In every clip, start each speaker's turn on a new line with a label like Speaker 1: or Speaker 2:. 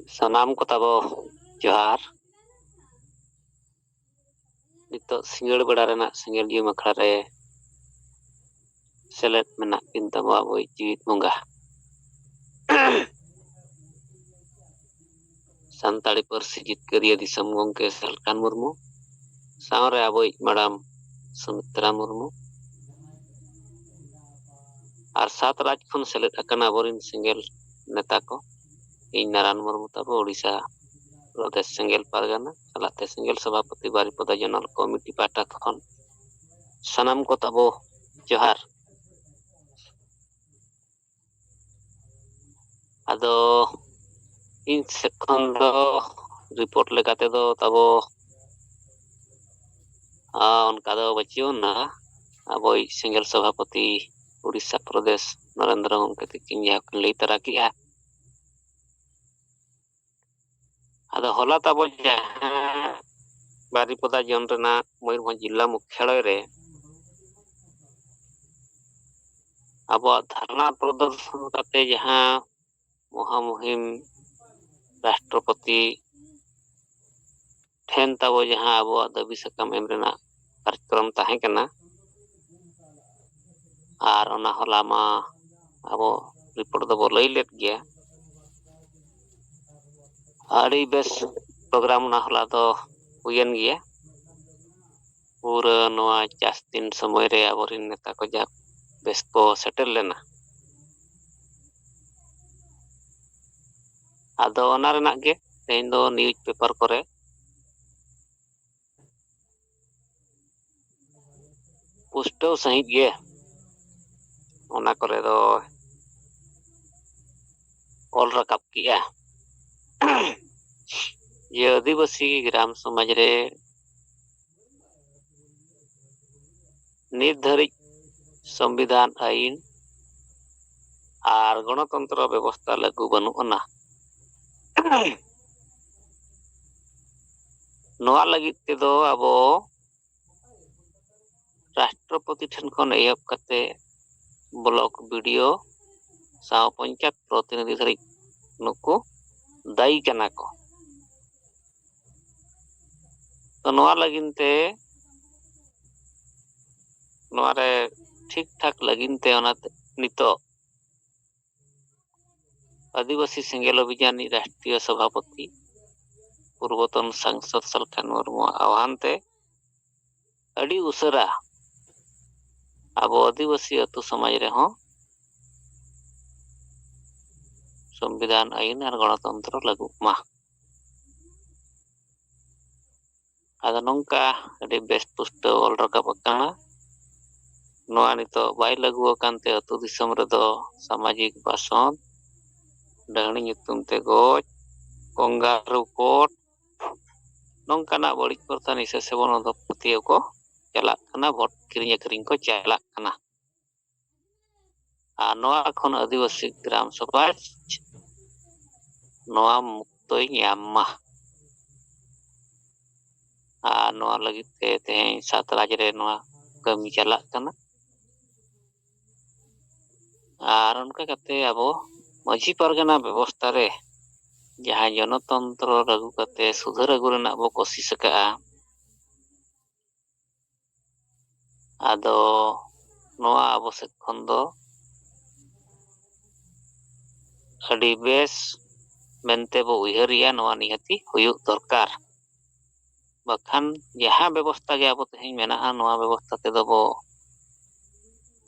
Speaker 1: सानाम को ताबो जोहार नितो सिंगड़ बड़ा रेना सिंगड़ जी मखड़ा रे सेलेट मेना किन ताबो आबो जीवित बंगा संताड़ी पारसी जितकारिया दिसम गंके सलकान मुर्मू सावरे आबो मैडम सुमित्रा मुर्मू और सात राज खन सेलेट अकना बोरिन सिंगल नेता को इन नारायण मुर्मू ताबो ओडिशा प्रदेश सिंगल पारगाना सलाते सिंगल सभापति बारिपदा जनरल कमिटी पाटा खन सनाम को ताबो जोहार आदो इन सेखन दो रिपोर्ट लेकाते दो ताबो उनका दो बचियो ना अब सिंगल सभापति उड़ीसा प्रदेश नरेंद्र गंके तिकिन जहाँ लई तरा किया आदो होला ताबो जहाँ बारिपदा जन रेना मयूरभंज जिला मुख्यालय रे अब धरना प्रदर्शन करते जहाँ महामुहिम राष्ट्रपति ठेन ताबो जहाँ अब दाबी सकाम एम रेना कार्यक्रम ताहे कना और ओना होला मा अब रिपोर्ट दो लई लेत गया आड़ी बेस प्रोग्राम ना होला तो हुयन गया पूरा नवा 4 दिन समय रे आबोरिन नेता को जा बेस को सेटल लेना आदो ओना रेना गे तेन दो न्यूज पेपर करे पुष्टो सहित गे ओना करे दो ऑल रकाब किया ये आदिवासी ग्राम समाज रे निर्धारित संविधान आईन और गणतंत्र व्यवस्था लागू बनुना नवा लगित ते दो अब राष्ट्रपति ठन खन एहब कते ब्लॉक वीडियो साव पंचायत प्रतिनिधि धरी नुको दायी कना को तो नवा लगिनते नवारे ठीक ठाक लगिनते ओनाते नितो आदिवासी सिंगल अभियान राष्ट्रीय सभापति पूर्वतन सांसद सलखान मुर्मू आह्वानते अड़ी उसरा अब आदिवासी अतु समाज रे हो संविधान आईन और गणतंत्र लागू मा आदा नंका अड़ी बेस पुष्ट ऑल रकाब काना नवा नितो बाय लागू कानते अतु दिसम रे दो सामाजिक बासन डाहनी nyutum ते गोज कंगारू कोट नंकाना बड़ी प्रथा निशा सेवन पतियो को चला कना भोट किरिंग अकरिंग को चला कना आ नवा खन आदिवासी ग्राम सभा नवा मुक्तोय ᱧᱟᱢ आ नवा लगित ते सात राज रे नवा कमी चला कना और उनका कते अब माझी परगना व्यवस्था रे जहाँ जनतंत्र लागू करते सुधार अगु रेना बो कोशिश का आदो नवा अब से खन दो अड़ी बेस मेनते बो उयहरिया नवा निहती हुयुग दरकार बखान जहाँ व्यवस्था के अब तेज मेना नवा व्यवस्था ते दो बो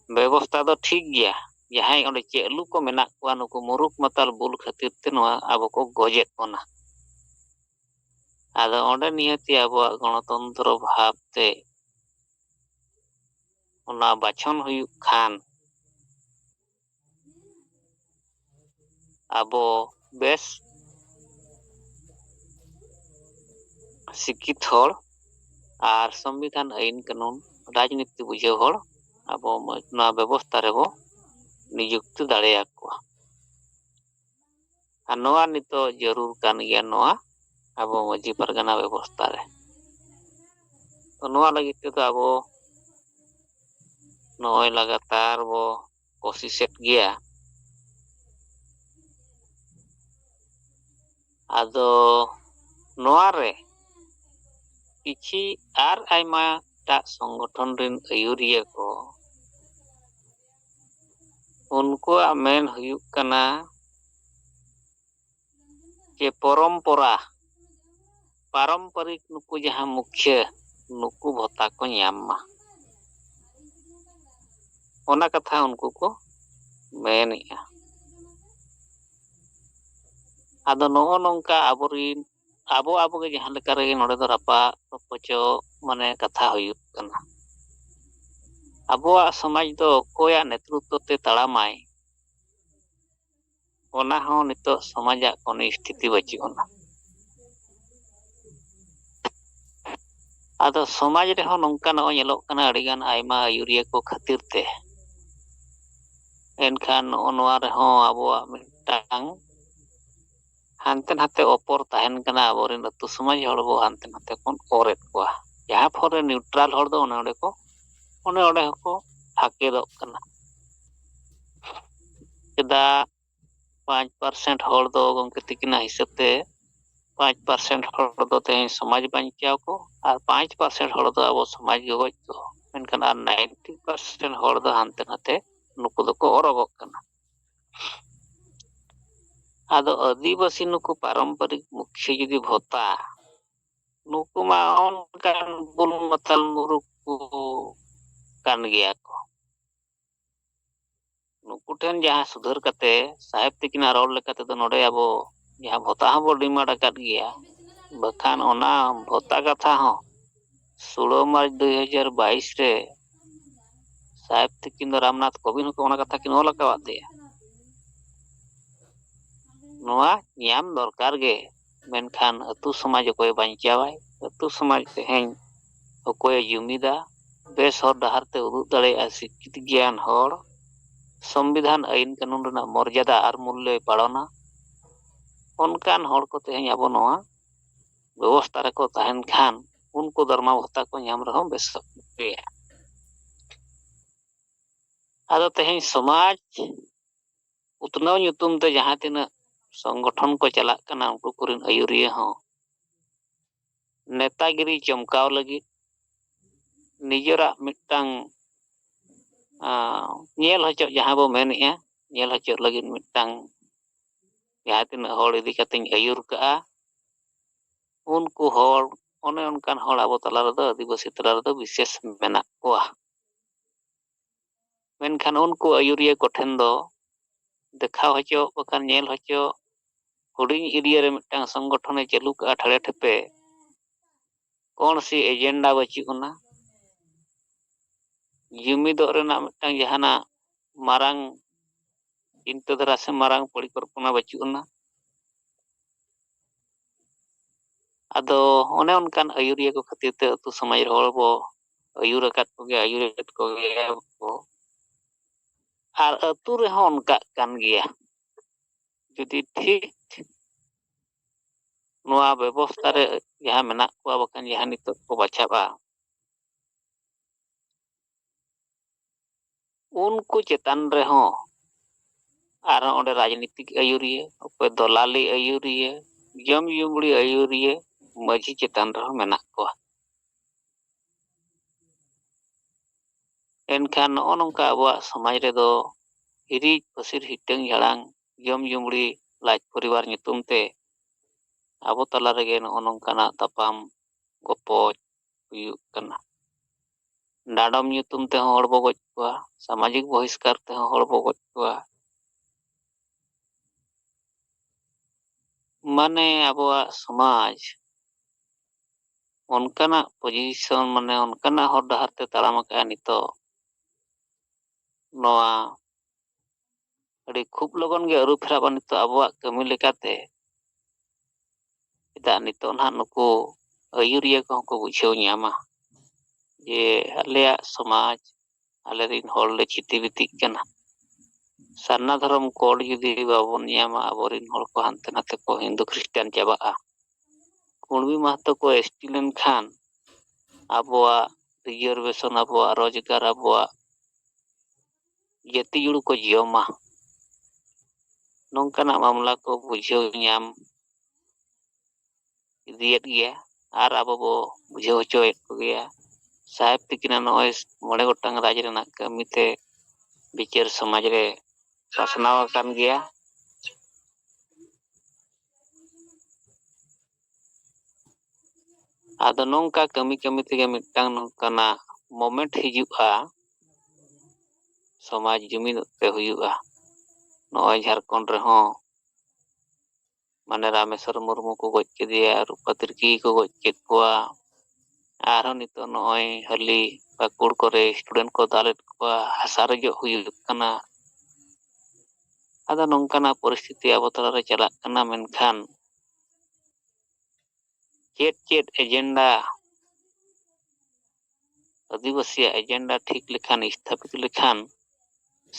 Speaker 1: व्यवस्था दो ठीक गया जहाँ ओंडे चेलू को मेना को नुको मुरुक मताल बुल खातिर ते नवा अब को गजेत कोना आदो ओंडे निहती अब गणतंत्र भाव ते ओना बाछन हुयुग खान अब बेस शिक्षित होड़ और संविधान आईन कानून राजनीति बुझे होड़ अब ना व्यवस्था रे बो नियुक्त दाड़े आकुआ आ नवा नितो जरूर कान गया नवा अब माझी परगना व्यवस्था रे तो नवा लगित ते अब नय लगातार बो कोशिश गया ᱟᱫᱚ ᱱᱚᱣᱟ ᱨᱮ ᱠᱤᱪᱷᱤ ᱟᱨ ᱟᱭᱢᱟ ᱮᱴᱟᱜ ᱥᱚᱝᱜᱚᱴᱷᱚᱱ ᱨᱮᱱ ᱟᱹᱭᱩᱨᱤᱭᱟᱹ ᱠᱚ ᱩᱱᱠᱩᱣᱟᱜ ᱢᱮᱱ ᱦᱩᱭᱩᱜ ᱠᱟᱱᱟ ᱡᱮ ᱯᱟᱨᱚᱢᱯᱚᱨᱤᱠ ᱱᱩᱠᱩ ᱡᱟᱦᱟᱸ ᱢᱩᱠᱷᱤᱭᱟᱹ ᱱᱩᱠᱩ ᱵᱷᱚᱛᱟ ᱠᱚ ᱧᱟᱢ ᱢᱟ, ᱚᱱᱟ ᱠᱟᱛᱷᱟ ᱩᱱᱠᱩ ᱠᱚ ᱢᱮᱱᱮᱜᱼᱟ᱾ ᱟᱫᱚ ᱱᱚᱜᱼᱚ ᱱᱚᱝᱠᱟ ᱟᱵᱚᱜᱮ ᱡᱟᱦᱟᱸ ᱞᱮᱠᱟ ᱨᱮᱜᱮ ᱱᱚᱰᱮ ᱫᱚ ᱨᱟᱯᱟᱜ ᱨᱚᱯᱚᱪᱚᱜ ᱢᱟᱱᱮ ᱠᱟᱛᱷᱟ ᱦᱩᱭᱩᱜ ᱠᱟᱱᱟ᱾ ᱟᱵᱚᱣᱟᱜ ᱥᱚᱢᱟᱡᱽ ᱫᱚ ᱚᱠᱚᱭᱟᱜ ᱱᱮᱛᱨᱚᱛᱛᱚ ᱛᱮ ᱛᱟᱲᱟᱢᱟᱭ, ᱚᱱᱟ ᱦᱚᱸ ᱱᱤᱛᱚᱜ ᱥᱚᱢᱟᱡᱟᱜ কোনো ᱥᱛᱷᱤᱛᱤ ᱵᱟᱹᱪᱩᱜ ᱟᱱᱟ᱾ ᱟᱫᱚ ᱥᱚᱢᱟᱡᱽ ᱨᱮᱦᱚᱸ ᱱᱚᱝᱠᱟ ᱱᱚᱜᱼᱚᱭ ᱧᱮᱞᱚᱜ ᱠᱟᱱᱟ ᱟᱹᱰᱤᱜᱟᱱ ᱟᱭᱢᱟ ᱟᱹᱭᱩᱨᱤᱭᱟᱹ ᱠᱚ ᱠᱷᱟᱹᱛᱤᱨ ᱛᱮ ᱮᱱᱠᱷᱟᱱ ᱱᱚᱜᱼᱚ ᱱᱚᱣᱟ ᱨᱮᱦᱚᱸ ᱟᱵᱚᱣᱟᱜ ᱢᱤᱫᱴᱟᱝ ᱦᱟᱱᱛᱮ ᱱᱟᱛᱮ ᱚᱯᱚᱨ ᱛᱟᱦᱮᱱ ᱠᱟᱱᱟ᱾ ᱟᱵᱚᱨᱮᱱ ᱟᱹᱛᱩ ᱥᱚᱢᱟᱡᱽ ᱦᱚᱲ ᱵᱚ ᱦᱟᱱᱛᱮ ᱱᱟᱛᱮ ᱵᱚᱱ ᱚᱨᱮᱫ ᱠᱚᱣᱟ, ᱡᱟᱦᱟᱸ ᱯᱷᱚᱨ ᱨᱮ ᱱᱤᱭᱩᱴᱨᱟᱞ ᱦᱚᱲ ᱫᱚ ᱚᱱᱮ ᱚᱸᱰᱮ ᱦᱚᱸᱠᱚ ᱦᱟᱠᱮᱫᱚᱜ ᱠᱟᱱᱟ᱾ ᱪᱮᱫᱟᱜ 5% ᱦᱚᱲ ᱫᱚ ᱜᱚᱝᱠᱮ ᱛᱤᱠᱤᱱᱟᱜ ᱦᱤᱥᱟᱹᱵ ᱛᱮ 5% ᱦᱚᱲ ᱫᱚ ᱛᱮᱦᱮᱧ ᱥᱚᱢᱟᱡᱽ ᱵᱟᱧᱪᱟᱣ ᱠᱚ, ᱟᱨ 5% ᱦᱚᱲ ᱫᱚ ᱟᱵᱚ ᱥᱚᱢᱟᱡᱽ ᱜᱚᱜᱚᱡ ᱠᱚ, ᱢᱮᱱᱠᱷᱟᱱ ᱟᱨ 90% ᱦᱚᱲ ᱫᱚ ᱦᱟᱱᱛᱮ ᱱᱟᱛᱮ ᱱᱩᱠᱩ ᱫᱚᱠᱚ ᱚᱨᱚᱜᱚᱜ ᱠᱟᱱᱟ᱾ ᱟᱫᱚ ᱟᱹᱫᱤᱵᱟᱹᱥᱤ ᱱᱩᱠᱩ ᱯᱟᱨᱚᱢᱯᱚᱨᱤᱠ ᱢᱩᱠᱷᱤᱭᱟᱹ ᱡᱩᱫᱤ ᱵᱷᱚᱛᱟ, ᱱᱩᱠᱩ ᱢᱟ ᱚᱱᱠᱟᱱ ᱵᱩᱞ ᱢᱟᱛᱟᱞ ᱢᱩᱨᱩᱠ ᱠᱚ ᱠᱟᱱ ᱜᱮᱭᱟ ᱠᱚ᱾ ᱱᱩᱠᱩ ᱴᱷᱮᱱ ᱡᱟᱦᱟᱸ ᱥᱩᱫᱷᱟᱹᱨ ᱠᱟᱛᱮ ᱥᱟহেᱵ ᱛᱤᱠᱤᱱᱟᱜ ᱨᱚᱲ ᱞᱮᱠᱟ ᱛᱮᱫᱚ ᱱᱚᱰᱮ ᱟᱵᱚ ᱡᱟᱦᱟᱸ ᱵᱷᱚᱛᱟ ᱦᱚᱸᱵᱚ ᱰᱤᱢᱟᱱᱰ ᱟᱠᱟᱫ ᱜᱮᱭᱟ, ᱵᱟᱠᱷᱟᱱ ᱚᱱᱟ ᱵᱷᱚᱛᱟ ᱠᱟᱛᱷᱟ ᱦᱚᱸ 16 ᱢᱟᱨᱪ 2022 ᱨᱮ ᱥᱟহেᱵ ᱛᱤᱠᱤᱱ ᱫᱚ ᱨᱟᱢᱱᱟᱛᱷ ᱠᱳᱵᱤᱱᱫ ᱦᱚᱸ ᱚᱱᱟ ᱠᱟᱛᱷᱟ ᱠᱤᱱ ᱚᱞ ᱟᱠᱟᱣᱟᱫᱮᱭᱟ᱾ ᱱᱚᱣᱟ ᱧᱟᱢ ᱫᱚᱨᱠᱟর ᱜᱮ, ᱢᱮᱱᱠᱷᱟᱱ ᱟᱹᱛᱩ ᱥᱚᱢᱟᱡᱽ ᱚᱠᱚᱭ ᱵᱟᱧᱪᱟᱣᱟᱭ? ᱟᱹᱛᱩ ᱥᱚᱢᱟᱡᱽ ᱛᱮᱦᱮᱧ ᱚᱠᱚᱭᱮ ᱡᱩᱢᱤᱫᱟ? ᱵᱮᱥ ᱦᱚᱨ ᱰᱟᱦᱟᱨ te ᱩᱫᱩᱜ ᱫᱟᱲᱮᱭᱟᱜᱼᱟ ᱥᱤᱠᱠᱷᱤᱛ ᱜᱮᱭᱟᱱ ᱦᱚᱲ, ᱥᱚᱝᱵᱤᱫᱷᱟᱱ ᱟᱹᱭᱤᱱ ᱠᱟᱹᱱᱩᱱ ᱨᱮᱱᱟᱜ ᱢᱚᱨযাদᱟ ᱟᱨ ᱢᱩᱞᱞᱚᱭ ᱯᱟᱲᱚᱱᱟ, ᱚᱱᱠᱟᱱ ᱦᱚᱲ ᱠᱚ ᱛᱮᱦᱮᱧ ᱟᱵᱚ ᱱᱚᱣᱟ ᱵᱮᱵᱚᱥᱛᱷᱟ ᱨᱮᱠᱚ ᱛᱟᱦᱮᱱ ᱠᱷᱟᱱ ᱩᱱᱠᱩ ᱫᱚᱨᱢᱟ ᱵᱷᱟᱛᱟ ᱠᱚ ᱧᱟᱢ ᱨᱮᱦᱚᱸ ᱵᱮᱥ ᱜᱮᱭᱟ᱾ ᱟᱫᱚ ᱛᱮᱦᱮᱧ ᱥᱚᱢᱟᱡᱽ ᱩᱛᱱᱟᱹᱣ ᱧᱩᱛᱩᱢ ᱛᱮ ᱡᱟᱦᱟᱸ ᱛᱤᱱᱟᱹᱜ ᱥᱚᱝᱜᱚᱴᱷᱚᱱ ᱠᱚ ᱪᱟᱞᱟᱜ ᱠᱟᱱᱟ, ᱩᱱᱠᱩ ᱠᱚᱨᱮᱱ ᱟᱹᱭᱩᱨᱤᱭᱟᱹ ᱦᱚᱸ ᱱᱮᱛᱟᱜᱤᱨᱤ ᱪᱚᱢᱠᱟᱣ ᱞᱟᱹᱜᱤᱫ ᱱᱤᱡᱮᱨᱟᱜ ᱢᱤᱫᱴᱟᱝ ᱧᱮᱞ ᱦᱚᱪᱚ ᱡᱟᱦᱟᱸ ᱵᱚ ᱢᱮᱱᱮᱜᱼᱟ, ᱧᱮᱞ ᱦᱚᱪᱚ ᱞᱟᱹᱜᱤᱫ ᱢᱤᱫᱴᱟᱝ ᱡᱟᱦᱟᱸ ᱛᱤᱱᱟᱹᱜ ᱦᱚᱲ ᱤᱫᱤ ᱠᱟᱛᱮᱧ ᱟᱹᱭᱩᱨ ᱠᱟᱜᱼᱟ, ᱩᱱᱠᱩ ᱦᱚᱲ ᱚᱱᱮ ᱚᱱᱠᱟᱱ ᱦᱚᱲ ᱟᱵᱚ ᱛᱟᱞᱟ ᱨᱮᱫᱚ ᱟᱹᱫᱤᱵᱟᱹᱥᱤ ᱛᱟᱞᱟ ᱨᱮᱫᱚ ᱵᱤᱥᱮᱥ ᱢᱮᱱᱟᱜ ᱠᱚᱣᱟ᱾ ᱢᱮᱱᱠᱷᱟᱱ ᱩᱱᱠᱩ ᱟᱹᱭᱩᱨᱤᱭᱟᱹ ᱠᱚᱴᱷᱮᱱ ᱫᱚ ᱫᱮᱠᱷᱟᱣ ᱦᱚᱪᱚ ᱵᱟᱠᱷᱟᱱ ᱧᱮᱞ ᱦᱚᱪᱚ, ᱦᱩᱰᱤᱧ ᱮᱨᱤᱭᱟ ᱨᱮ ᱢᱤᱫᱴᱟᱝ ᱥᱚᱝᱜᱚᱴᱷᱚᱱᱮ ᱪᱟᱹᱞᱩ ᱠᱟᱜᱼᱟ ᱴᱷᱟᱲᱮ ᱴᱷᱮᱯᱮ, ᱠᱳᱱᱥᱤ ᱮᱡᱮᱱᱰᱟ ᱵᱟᱹᱪᱩᱜ ᱟᱱᱟ, ᱡᱩᱢᱤᱫᱚᱜ ᱨᱮᱱᱟᱜ ᱢᱤᱫᱴᱟᱝ ᱡᱟᱦᱟᱱᱟᱜ ᱢᱟᱨᱟᱝ ᱪᱤᱱᱛᱟᱹ ᱫᱷᱟᱨᱟ ᱥᱮ ᱢᱟᱨᱟᱝ ᱯᱚᱨᱤᱠᱚᱞᱯᱚᱱᱟ ᱵᱟᱹᱪᱩᱜ ᱟᱱᱟ᱾ ᱟᱫᱚ ᱚᱱᱮ ᱚᱱᱠᱟᱱ ᱟᱹᱭᱩᱨᱤᱭᱟᱹ ᱠᱚ ᱠᱷᱟᱹᱛᱤᱨ ᱛᱮ ᱟᱹᱛᱩ ᱥᱚᱢᱟᱡᱽ ᱨᱮ ᱦᱚᱲ ᱵᱚ ᱟᱹᱭᱩᱨᱮᱫ ᱠᱚᱜᱮᱭᱟ ᱠᱚ, ᱟᱨ ᱟᱹᱛᱩ ᱨᱮᱦᱚᱸ ᱚᱱᱠᱟᱜ ᱠᱟᱱ ᱜᱮᱭᱟ᱾ ᱡᱩᱫᱤ ᱴᱷᱤᱠ ᱱᱚᱣᱟ ᱵᱮᱵᱚᱥᱛᱷᱟ ᱨᱮ ᱡᱟᱦᱟᱸ ᱢᱮᱱᱟᱜ ᱠᱚᱣᱟ, ᱵᱟᱠᱷᱟᱱ ᱡᱟᱦᱟᱸ ᱱᱤᱛᱚᱜ ᱠᱚ ᱵᱟᱪᱷᱟᱜᱼᱟ, ᱩᱱᱠᱩ ᱪᱮᱛᱟᱱ ᱨᱮᱦᱚᱸ ᱟᱨᱦᱚᱸ ᱚᱸᱰᱮ ᱨᱟᱡᱽᱱᱤᱛᱤᱠ ᱟᱹᱭᱩᱨᱤᱭᱟᱹ, ᱚᱠᱚᱭ ᱫᱚᱞᱟᱞᱤ ᱟᱹᱭᱩᱨᱤᱭᱟᱹ, ᱡᱚᱢ ᱡᱩᱢᱲᱤ ᱟᱹᱭᱩᱨᱤᱭᱟᱹ, ᱢᱟᱺᱡᱷᱤ ᱪᱮᱛᱟᱱ ᱨᱮᱦᱚᱸ ᱢᱮᱱᱟᱜ ᱠᱚᱣᱟ᱾ ᱮᱱᱠᱷᱟᱱ ᱱᱚᱜᱼᱚ ᱱᱚᱝᱠᱟ ᱟᱵᱚᱣᱟᱜ ᱥᱚᱢᱟᱡᱽ ᱨᱮᱫᱚ ᱦᱤᱨᱤᱡ ᱯᱟᱹᱥᱤᱨ ᱦᱤᱴᱟᱹᱝ ᱡᱷᱟᱲᱟᱝ, ᱡᱚᱢ ᱡᱩᱢᱲᱤ ᱞᱟᱡ ᱯᱚᱨᱤᱵᱟᱨ ᱧᱩᱛᱩᱢ ᱛᱮ ᱟᱵᱚ ᱛᱟᱞᱟ ᱨᱮᱜᱮ ᱱᱚᱜᱼᱚ ᱱᱚᱝᱠᱟᱱᱟᱜ ᱛᱟᱯᱟᱢ ᱜᱚᱯᱚᱡ ᱦᱩᱭᱩᱜ ᱠᱟᱱᱟ᱾ ᱰᱟᱸᱰᱚᱢ ᱧᱩᱛᱩᱢ ᱛᱮᱦᱚᱸ ᱦᱚᱲ ᱵᱚ ᱜᱚᱡ ᱠᱚᱣᱟ, ᱥᱟᱢᱟᱡᱤᱠ ᱵᱚᱦᱤᱥᱠᱟᱨ ᱛᱮᱦᱚᱸ ᱦᱚᱲ ᱵᱚ ᱜᱚᱡ ᱠᱚᱣᱟ᱾ ᱢᱟᱱᱮ ᱟᱵᱚᱣᱟᱜ ᱥᱚᱢᱟᱡᱽ ᱚᱱᱠᱟᱱᱟᱜ ᱯᱚᱡᱤᱥᱚᱱ, ᱢᱟᱱᱮ ᱚᱱᱠᱟᱱᱟᱜ ᱦᱚᱨ ᱰᱟᱦᱟᱨ ᱛᱮ ᱛᱟᱲᱟᱢ ᱟᱠᱟᱜᱼᱟ ᱱᱤᱛᱚᱜ, ᱱᱚᱣᱟ ᱟᱹᱰᱤ ᱠᱷᱩᱵ ᱞᱚᱜᱚᱱ ᱜᱮ ᱟᱹᱨᱩ ᱯᱷᱮᱨᱟᱜᱼᱟ ᱱᱤᱛᱚᱜ ᱟᱵᱚᱣᱟᱜ ᱠᱟᱹᱢᱤ ᱞᱮᱠᱟᱛᱮ᱾ ᱪᱮᱫᱟᱜ ᱱᱤᱛᱚᱜ ᱱᱟᱦᱟᱜ ᱱᱩᱠᱩ ᱟᱹᱭᱩᱨᱤᱭᱟᱹ ᱠᱚᱦᱚᱸ ᱠᱚ ᱵᱩᱡᱷᱟᱹᱣ ᱧᱟᱢᱟ ᱡᱮ ᱟᱞᱮᱭᱟᱜ ᱥᱚᱢᱟᱡᱽ ᱟᱞᱮᱨᱮᱱ ᱦᱚᱲ ᱞᱮ ᱪᱷᱤᱛᱤ ᱵᱤᱛᱤᱜ ᱠᱟᱱᱟ᱾ ᱥᱟᱨᱱᱟ ᱫᱷᱚᱨᱚᱢ ᱠᱳᱰ ᱡᱩᱫᱤ ᱵᱟᱵᱚᱱ ᱧᱟᱢᱟ, ᱟᱵᱚᱨᱮᱱ ᱦᱚᱲ ᱠᱚ ᱦᱟᱱᱛᱮ ᱱᱟᱛᱮ ᱠᱚ ᱦᱤᱱᱫᱩ ᱠᱷᱨᱤᱥᱴᱟᱱ ᱪᱟᱵᱟᱜᱼᱟ᱾ ᱠᱩᱬᱵᱤ ᱢᱟᱦᱟᱛᱚ ᱠᱚ ᱮᱥᱴᱤ ᱞᱮᱱᱠᱷᱟᱱ ᱟᱵᱚᱣᱟᱜ ᱨᱤᱡᱟᱨᱵᱷᱮᱥᱚᱱ, ᱟᱵᱚᱣᱟᱜ ᱨᱳᱡᱽᱜᱟᱨ, ᱟᱵᱚᱣᱟᱜ ᱡᱟᱹᱛᱤ ᱡᱩᱲᱩ ᱠᱚ ᱡᱚᱢᱟ᱾ ᱱᱚᱝᱠᱟᱱᱟᱜ ᱢᱟᱢᱞᱟ ᱠᱚ ᱵᱩᱡᱷᱟᱹᱣ ᱧᱟᱢ ᱤᱫᱤᱭᱮᱫ ᱜᱮᱭᱟ ᱟᱨ ᱟᱵᱚ ᱵᱚ ᱵᱩᱡᱷᱟᱹᱣ ᱦᱚᱪᱚᱭᱮᱫ ᱠᱚᱜᱮᱭᱟ ᱥᱟহেᱵ ᱛᱤᱠᱤᱱᱟᱜ ᱱᱚᱜᱼᱚᱭ 9 ᱜᱚᱴᱟᱝ ᱨᱟᱡᱽ ᱨᱮᱱᱟᱜ ᱠᱟᱹᱢᱤᱛᱮ ᱵᱤᱪᱟᱹᱨ ᱥᱚᱢᱟᱡᱽ ᱨᱮ ᱯᱟᱥᱱᱟᱣ ᱟᱠᱟᱱ ᱜᱮᱭᱟ᱾ ᱟᱫᱚ ᱱᱚᱝᱠᱟ ᱠᱟᱹᱢᱤ ᱛᱮᱜᱮ ᱢᱤᱫᱴᱟᱝ ᱱᱚᱝᱠᱟᱱᱟᱜ ᱢᱳᱢᱮᱱᱴ ᱦᱤᱡᱩᱜᱼᱟ, ᱥᱚᱢᱟᱡᱽ ᱡᱩᱢᱤᱫᱚᱜ ᱛᱮ ᱦᱩᱭᱩᱜᱼᱟ᱾ ᱱᱚᱜᱼᱚᱭ ᱡᱷᱟᱲᱠᱷᱚᱸᱰ ᱨᱮᱦᱚᱸ ᱢᱟᱱᱮ ᱨᱟᱢᱮᱥᱥᱚᱨ ᱢᱩᱨᱢᱩ ᱠᱚ ᱜᱚᱡ ᱠᱮᱫᱮᱭᱟ, ᱨᱩᱯᱟ ᱛᱤᱨᱠᱤ ᱠᱚ ᱜᱚᱡ ᱠᱮᱫ ᱠᱚᱣᱟ, ᱟᱨᱦᱚᱸ ᱱᱤᱛᱚᱜ ᱱᱚᱜᱼᱚᱭ ᱦᱟᱹᱞᱤ ᱯᱟᱹᱠᱩᱲ ᱠᱚᱨᱮ ᱥᱴᱩᱰᱮন্ᱴ ᱠᱚ ᱫᱟᱞᱮᱫ ᱠᱚᱣᱟ, ᱦᱟᱥᱟ ᱨᱮᱡᱚᱜ ᱦᱩᱭᱩᱜ ᱠᱟᱱᱟ᱾ ᱟᱫᱚ ᱱᱚᱝᱠᱟᱱᱟᱜ ᱯᱚᱨᱤᱥᱛᱷᱤᱛᱤ ᱟᱵᱚ ᱛᱟᱞᱟᱨᱮ ᱪᱟᱞᱟᱜ ᱠᱟᱱᱟ, ᱢᱮᱱᱠᱷᱟᱱ ᱪᱮᱫ ᱮᱡᱮᱱᱰᱟ ᱟᱹᱫᱤᱵᱟᱹᱥᱤᱭᱟᱜ ᱮᱡᱮᱱᱰᱟ ᱴᱷᱤᱠ ᱞᱮᱠᱷᱟᱱ, ᱥᱛᱷᱟᱯᱤᱛ ᱞᱮᱠᱷᱟᱱ,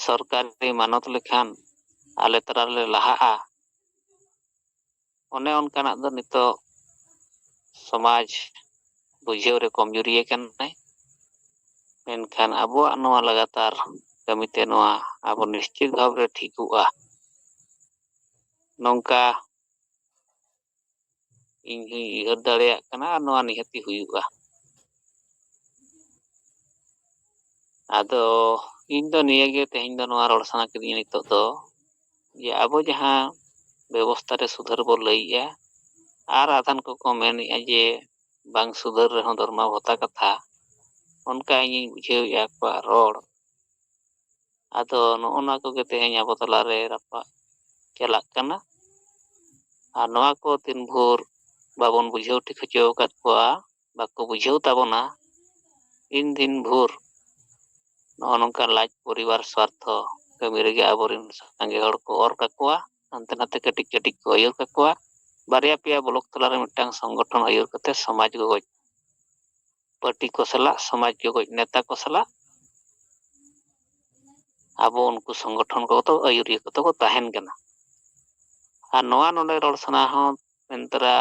Speaker 1: ᱥᱚᱨᱠᱟᱨᱤ ᱢᱟᱱᱚᱛ ᱞᱮᱠᱷᱟᱱ ᱟᱞᱮ ᱛᱟᱞᱟᱨᱮ ᱞᱟᱦᱟᱜᱼᱟ, ᱚᱱᱮ ᱚᱱᱠᱟᱱᱟᱜ ᱫᱚ ᱱᱤᱛᱚᱜ ᱥᱚᱢᱟᱡᱽ ᱵᱩᱡᱷᱟᱹᱣ ᱨᱮ ᱠᱚᱢᱡᱩᱨᱤ ᱟᱠᱟᱱᱟᱭ᱾ ᱢᱮᱱᱠᱷᱟᱱ ᱟᱵᱚᱣᱟᱜ ᱱᱚᱣᱟ ᱞᱟᱜᱟᱛᱟᱨ ᱠᱟᱹᱢᱤᱛᱮ ᱱᱚᱣᱟ ᱟᱵᱚ ᱱᱤᱥᱪᱤᱛ ᱵᱷᱟᱵᱽᱨᱮ ᱴᱷᱤᱠᱚᱜᱼᱟ, ᱱᱚᱝᱠᱟ ᱤᱧ ᱦᱚᱧ ᱩᱭᱦᱟᱹᱨ ᱫᱟᱲᱮᱭᱟᱜ ᱠᱟᱱᱟ ᱟᱨ ᱱᱚᱣᱟ ᱱᱤᱦᱟᱹᱛᱤ ᱦᱩᱭᱩᱜᱼᱟ᱾ ᱟᱫᱚ ᱤᱧ ᱫᱚ ᱱᱤᱭᱟᱹᱜᱮ ᱛᱮᱦᱮᱧ ᱫᱚ ᱱᱚᱣᱟ ᱨᱚᱲ ᱥᱟᱱᱟ ᱠᱤᱫᱤᱧᱟ ᱱᱤᱛᱚᱜ ᱫᱚ, ᱡᱮ ᱟᱵᱚ ᱡᱟᱦᱟᱸ ᱵᱮᱵᱚᱥᱛᱷᱟ ᱨᱮ ᱥᱩᱫᱷᱟᱹᱨ ᱵᱚ ᱞᱟᱹᱭᱮᱜᱼᱟ, ᱟᱨ ᱟᱫᱷᱟᱱ ᱠᱚᱠᱚ ᱢᱮᱱᱮᱜᱼᱟ ᱡᱮ ᱵᱟᱝ ᱥᱩᱫᱷᱟᱹᱨ ᱨᱮᱦᱚᱸ ᱫᱚᱨᱢᱟ ᱵᱷᱟᱛᱟ ᱠᱟᱛᱷᱟ, ᱚᱱᱠᱟ ᱤᱧᱤᱧ ᱵᱩᱡᱷᱟᱹᱣᱮᱫᱼᱟ ᱟᱠᱚᱣᱟᱜ ᱨᱚᱲ᱾ ᱟᱫᱚ ᱱᱚᱜᱼᱚ ᱱᱚᱣᱟ ᱠᱚᱜᱮ ᱛᱮᱦᱮᱧ ᱟᱵᱚ ᱛᱟᱞᱟᱨᱮ ᱨᱟᱯᱟᱜ ᱪᱟᱞᱟᱜ ᱠᱟᱱᱟ, ᱟᱨ ᱱᱚᱣᱟ ᱠᱚ ᱛᱤᱱ ᱵᱷᱳᱨ ᱵᱟᱵᱚᱱ ᱵᱩᱡᱷᱟᱹᱣ ᱴᱷᱤᱠ ᱦᱚᱪᱚ ᱟᱠᱟᱫ ᱠᱚᱣᱟ, ᱵᱟᱠᱚ ᱵᱩᱡᱷᱟᱹᱣ ᱛᱟᱵᱚᱱᱟ, ᱤᱱ ᱫᱤᱱ ᱵᱷᱳᱨ ᱱᱚᱜᱼᱚ ᱱᱚᱝᱠᱟ ᱞᱟᱡ ᱯᱚᱨᱤᱵᱟᱨ ᱥᱣᱟᱨᱛᱷᱚ ᱠᱟᱹᱢᱤ ᱨᱮᱜᱮ ᱟᱵᱚᱨᱮᱱ ᱥᱟᱸᱜᱮ ᱦᱚᱲ ᱠᱚ ᱚᱨ ᱠᱟᱠᱚᱣᱟ, ᱦᱟᱱᱛᱮ ᱱᱟᱛᱮ ᱠᱟᱹᱴᱤᱡ ᱠᱟᱹᱴᱤᱡ ᱠᱚ ᱟᱹᱭᱩᱨ ᱠᱟᱠᱚᱣᱟ, ᱵᱟᱨᱭᱟ ᱯᱮᱭᱟ ᱵᱞᱚᱠ ᱛᱟᱞᱟᱨᱮ ᱢᱤᱫᱴᱟᱝ ᱥᱚᱝᱜᱚᱴᱷᱚᱱ ᱟᱹᱭᱩᱨ ᱠᱟᱛᱮ ᱥᱚᱢᱟᱡᱽ ᱜᱚᱜᱚᱡ ᱯᱟᱨᱴᱤ ᱠᱚ ᱥᱟᱞᱟᱜ, ᱥᱚᱢᱟᱡᱽ ᱜᱚᱜᱚᱡ ᱱᱮᱛᱟ ᱠᱚ ᱥᱟᱞᱟᱜ ᱟᱵᱚ ᱩᱱᱠᱩ ᱥᱚᱝᱜᱚᱴᱷᱚᱱ ᱠᱚᱫᱚ ᱟᱹᱭᱩᱨᱤᱭᱟᱹ ᱠᱚᱫᱚ ᱠᱚ ᱛᱟᱦᱮᱱ ᱠᱟᱱᱟ᱾ ᱟᱨ ᱱᱚᱣᱟ ᱱᱚᱰᱮ ᱨᱚᱲ ᱥᱟᱱᱟ ᱦᱚᱸ ᱢᱮᱱᱛᱚᱨᱟ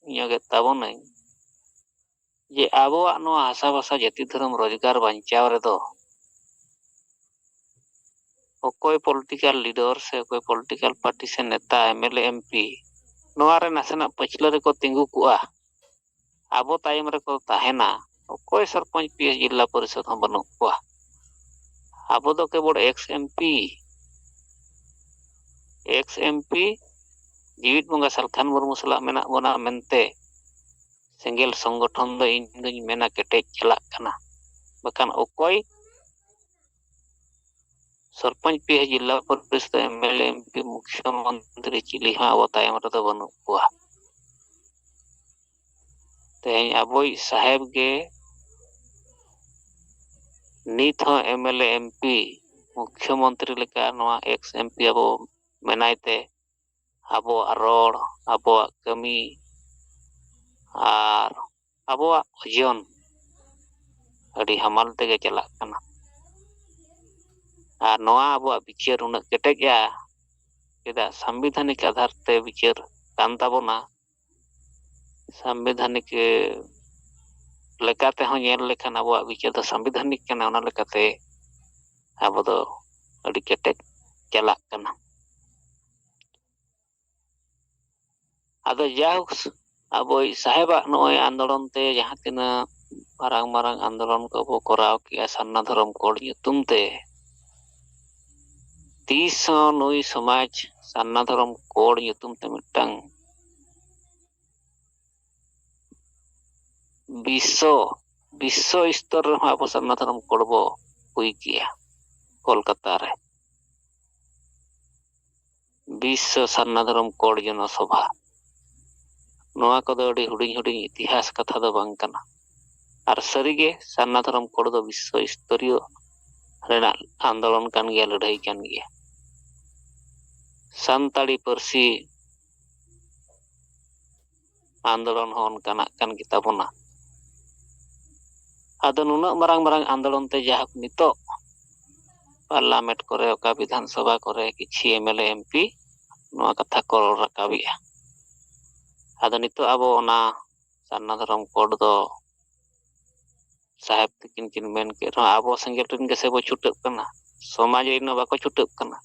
Speaker 1: ᱤᱧᱚᱜᱮᱫ ᱛᱟᱵᱚᱱᱟᱹᱧ, ᱡᱮ ᱟᱵᱚᱣᱟᱜ ᱱᱚᱣᱟ ᱦᱟᱥᱟ ᱵᱷᱟᱥᱟ ᱡᱟᱹᱛᱤ ᱫᱷᱚᱨᱚᱢ ᱨᱳᱡᱽᱜᱟᱨ ᱵᱟᱧᱪᱟᱣ ᱨᱮᱫᱚ ᱚᱠᱚᱭ ᱯᱚᱞᱤᱴᱤᱠᱮᱞ ᱞᱤᱰᱟᱨ ᱥᱮ ᱚᱠᱚᱭ ᱯᱚᱞᱤᱴᱤᱠᱮᱞ ᱯᱟর্টি ᱥᱮ ᱱᱮᱛᱟ ᱮᱢᱮᱞᱮ ᱮᱢᱯᱤ ᱱᱚᱣᱟ ᱨᱮ ᱱᱟᱥᱮᱱᱟᱜ ᱯᱟᱹᱪᱷᱞᱟᱹ ᱨᱮᱠᱚ ᱛᱤᱸᱜᱩ ᱠᱚᱜᱼᱟ, ᱟᱵᱚ ᱛᱟᱭᱚᱢ ᱨᱮᱠᱚ ᱛᱟᱦᱮᱱᱟ, ᱚᱠᱚᱭ ᱥᱚᱨᱯᱚᱧᱪ ᱯᱤএᱪ ᱡᱤᱞᱟ ᱯᱚᱨᱤᱥᱚᱫ ᱦᱚᱸ ᱵᱟᱹᱱᱩᱜ ᱠᱚᱣᱟ᱾ ᱟᱵᱚ ᱫᱚ ᱠᱮᱵᱚᱞ ᱮᱠᱥ ᱮᱢᱯᱤ ᱡᱤᱣᱤᱫ ᱵᱚᱸᱜᱟ ᱥᱟᱞᱠᱷᱟᱱ ᱢᱩᱨᱢᱩ ᱥᱟᱞᱟᱜ ᱢᱮᱱᱟᱜ ᱵᱚᱱᱟ ᱢᱮᱱᱛᱮ ᱥᱮᱸᱜᱮᱞ ᱥᱚᱝᱜᱚᱴᱷᱚᱱ ᱫᱚ ᱤᱧ ᱫᱩᱧ ᱢᱮᱱᱟ ᱠᱮᱴᱮᱡ ᱪᱟᱞᱟᱜ ᱠᱟᱱᱟ᱾ ᱵᱟᱠᱷᱟᱱ ᱚᱠᱚᱭ ᱥᱚᱨᱯᱚᱧᱪ ᱯᱤএᱪ ᱡᱤᱞᱟ ᱯᱚᱨᱤᱥᱚᱫ ᱮᱢᱮᱞᱮ ᱮᱢᱯᱤ ᱢᱩᱠᱷᱤᱭᱟᱹ ᱢᱚᱱᱛᱨᱤ ᱪᱤᱞᱤ ᱦᱚᱸ ᱟᱵᱚ ᱛᱟᱭᱚᱢ ᱨᱮᱫᱚ ᱵᱟᱹᱱᱩᱜ ᱠᱚᱣᱟ᱾ ᱛᱮᱦᱮᱧ ᱟᱵᱚᱭᱤᱡ ᱥᱟᱦᱮᱵᱽ ᱜᱮ ᱱᱤᱛ ᱦᱚᱸ ᱮᱢᱮᱞᱮ ᱮᱢᱯᱤ ᱢᱩᱠᱷᱭᱚ ᱢᱚᱱᱛᱨᱤ ᱞᱮᱠᱟ ᱱᱚᱣᱟ ᱮᱠᱥ ᱮᱢᱯᱤ ᱟᱵᱚ ᱢᱮᱱᱟᱭ ᱛᱮ ᱟᱵᱚᱣᱟᱜ ᱨᱚᱲ, ᱟᱵᱚᱣᱟᱜ ᱠᱟᱹᱢᱤ ᱟᱨ ᱟᱵᱚᱣᱟᱜ ᱡᱤᱭᱚᱱ ᱟᱹᱰᱤ ᱦᱟᱢᱟᱞ ᱛᱮᱜᱮ ᱪᱟᱞᱟᱜ ᱠᱟᱱᱟ᱾ ᱟᱨ ᱱᱚᱣᱟ ᱟᱵᱚᱣᱟᱜ ᱵᱤᱪᱟᱹᱨ ᱩᱱᱟᱹᱜ ᱠᱮᱴᱮᱡᱼᱟ ᱪᱮᱫᱟᱜ ᱥᱟᱝᱵᱤᱫᱷᱟᱱᱤᱠ ᱟᱫᱷᱟᱨ ᱛᱮ ᱵᱤᱪᱟᱹᱨ ᱠᱟᱱ ᱛᱟᱵᱚᱱᱟ᱾ ᱥᱟᱝᱵᱤᱫᱷᱟᱱᱤᱠ ᱞᱮᱠᱟ ᱛᱮᱦᱚᱸ ᱧᱮᱞ ᱞᱮᱠᱷᱟᱱ ᱟᱵᱚᱣᱟᱜ ᱵᱤᱪᱟᱹᱨ ᱫᱚ ᱥᱟᱝᱵᱤᱫᱷᱟᱱᱤᱠ ᱠᱟᱱᱟ, ᱚᱱᱟ ᱞᱮᱠᱟᱛᱮ ᱟᱵᱚ ᱫᱚ ᱟᱹᱰᱤ ᱠᱮᱴᱮᱡ ᱪᱟᱞᱟᱜ ᱠᱟᱱᱟ᱾ ᱟᱫᱚ ᱡᱟᱭᱦᱳᱠ ᱟᱵᱚᱭᱤᱡ ᱥᱟᱦᱮᱵᱟᱜ ᱱᱚᱜᱼᱚᱭ ᱟᱱᱫᱳᱲᱚᱱ ᱛᱮ ᱡᱟᱦᱟᱸ ᱛᱤᱱᱟᱹᱜ ᱢᱟᱨᱟᱝ ᱟᱱᱫᱳᱲᱚᱱ ᱠᱚᱵᱚ ᱠᱚᱨᱟᱣ ᱠᱮᱜᱼᱟ ᱥᱟᱨᱱᱟ ᱫᱷᱚᱨᱚᱢ ᱠᱳᱰ ᱧᱩᱛᱩᱢ ᱛᱮ, ᱛᱤᱥ ᱦᱚᱸ ᱱᱩᱭ ᱥᱚᱢᱟᱡᱽ ᱥᱟᱨᱱᱟ ᱫᱷᱚᱨᱚᱢ ᱠᱳᱰ ᱧᱩᱛᱩᱢ ᱛᱮ ᱢᱤᱫᱴᱟᱝ ᱵᱤᱥᱥᱚ ᱥᱛᱚᱨ ᱨᱮᱦᱚᱸ ᱟᱵᱚ ᱥᱟᱨᱱᱟ ᱫᱷᱚᱨᱚᱢ ᱠᱳᱰ ᱵᱚ ᱦᱩᱭ ᱠᱮᱭᱟ ᱠᱳᱞᱠᱟᱛᱟ ᱨᱮ, ᱵᱤᱥᱥᱚ ᱥᱟᱨᱱᱟ ᱫᱷᱚᱨᱚᱢ ᱠᱳᱰ ᱡᱚᱱᱚ ᱥᱚᱵᱷᱟ᱾ ᱱᱚᱣᱟ ᱠᱚᱫᱚ ᱟᱹᱰᱤ ᱦᱩᱰᱤᱧ ᱦᱩᱰᱤᱧ ᱤᱛᱤᱦᱟᱥ ᱠᱟᱛᱷᱟ ᱫᱚ ᱵᱟᱝ ᱠᱟᱱᱟ᱾ ᱟᱨ ᱥᱟᱹᱨᱤᱜᱮ ᱥᱟᱨᱱᱟ ᱫᱷᱚᱨᱚᱢ ᱠᱳᱰ ᱫᱚ ᱵᱤᱥᱥᱚ ᱥᱛᱚᱨᱤᱭᱚ ᱨᱮᱱᱟᱜ ᱟᱱᱫᱳᱲᱚᱱ ᱠᱟᱱ ᱜᱮᱭᱟ, ᱞᱟᱹᱲᱦᱟᱹᱭ ᱠᱟᱱ ᱜᱮᱭᱟ᱾ ᱥᱟᱱᱛᱟᱲᱤ ᱯᱟᱹᱨᱥᱤ ᱟᱱᱫᱳᱲᱚᱱ ᱦᱚᱸ ᱚᱱᱠᱟᱱᱟᱜ ᱠᱟᱱ ᱜᱮᱛᱟ ᱵᱚᱱᱟ᱾ ᱟᱫᱚ ᱱᱩᱱᱟᱹᱜ ᱢᱟᱨᱟᱝ ᱟᱱᱫᱳᱲᱚᱱ ᱛᱮ ᱡᱟᱭᱦᱳᱠ ᱱᱤᱛᱚᱜ ᱯᱟᱨᱞᱟᱢᱮᱱᱴ ᱠᱚᱨᱮ, ᱚᱠᱟ ᱵᱤᱫᱷᱟᱱ ᱥᱚᱵᱷᱟ ᱠᱚᱨᱮ ᱠᱤᱪᱷᱤ ᱮᱢᱮᱞᱮ ᱮᱢᱯᱤ ᱱᱚᱣᱟ ᱠᱟᱛᱷᱟ ᱠᱚ ᱨᱚᱲ ᱨᱟᱠᱟᱵᱮᱜᱼᱟ᱾ ᱟᱫᱚ ᱱᱤᱛᱚᱜ ᱟᱵᱚ ᱚᱱᱟ ᱥᱟᱨᱱᱟ ᱫᱷᱚᱨᱚᱢ ᱠᱳᱰ ᱫᱚ ᱥᱟᱦᱮᱵᱽ ᱛᱤᱠᱤᱱ ᱠᱤᱱ ᱢᱮᱱ ᱠᱮᱫ ᱨᱮᱦᱚᱸ ᱟᱵᱚ ᱥᱮᱸᱜᱮᱞ ᱨᱮᱱ ᱜᱮᱥᱮ ᱵᱚ ᱪᱷᱩᱴᱟᱹᱜ ᱠᱟᱱᱟ, ᱥᱚᱢᱟᱡᱽ ᱨᱮᱱ ᱦᱚᱸ ᱵᱟᱠᱚ ᱪᱷᱩᱴᱟᱹᱜ ᱠᱟᱱᱟ᱾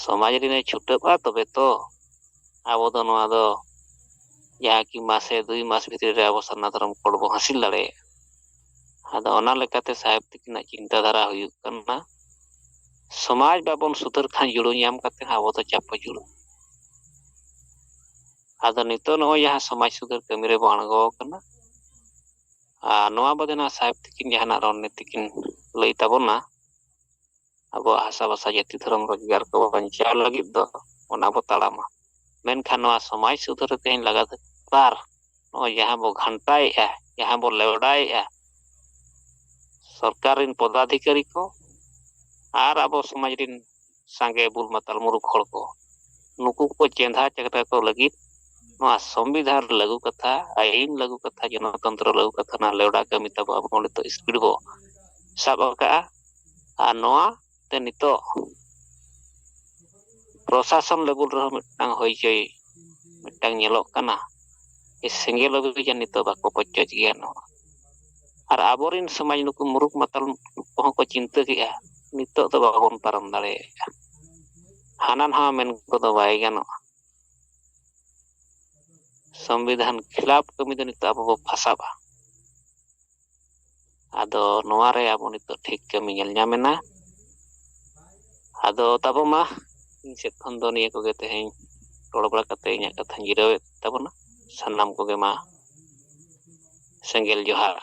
Speaker 1: ᱥᱚᱢᱟᱡᱽ ᱨᱮᱱᱮ ᱪᱷᱩᱴᱟᱹᱜᱼᱟ ᱛᱚᱵᱮ ᱛᱚ ᱟᱵᱚ ᱫᱚ ᱱᱚᱣᱟ ᱫᱚ जहाँ की मासे 2 मास भितर रे अब सनातन धर्म कोड बो हासिल दाड़े आदो ओना लेकाते साहेब तकिना चिंता धारा हुयुग कना समाज बाबन सुधर खान जुड़ो नाम काते आबो तो चापो जुड़ो आदो नितो नो यहाँ समाज सुधर कमी रे बाणगो कना नोआ बदेना साहेब तकिन जहाना रणनीति किन लई ताबोना अब हासा भाषा जाति धर्म रोजगार को बंचाव लगी दो ओना बो ताड़ामा मेनखान नोआ समाज सुधर तेन लगा पार नो यहाँ बो घंटाए यहाँ बो लेवड़ाए सरकार इन पदाधिकारी को आर अब समाज रिन सांगे बुल माताल मुरुख हड़ को नुकु को चेंधा चकरा को लगी नोआ संविधान लागू कथा आईन लागू कथा जनतंत्र लागू कथा ना लेवड़ा कमी तब अब ओंडे तो स्पीड बो साब का आ नोआ ते नितो प्रशासन लेवल रे मिटांग होई जई मिटांग नेलोक कना ए सेंगेल अभियान नितो बाको पच्चज गया नो और आबोरिन समाज नुकु मुरुख माताल को को चिंता किया नितो तो बाबन पारम दाड़े हानान हा मेन को तो बाय गानो संविधान खिलाफ कमी दो नितो अब फसाबा आदो नोआ रे अब नितो ठीक कमी नेल ᱧᱟᱢᱮᱱᱟ आदो तबो मा इन से खन दो निया को गेते हैं रोड बड़ा कते इᱧᱟᱹᱜ कथा जिरावे तबना सन्नाम को गे मा सेंगेल जोहार।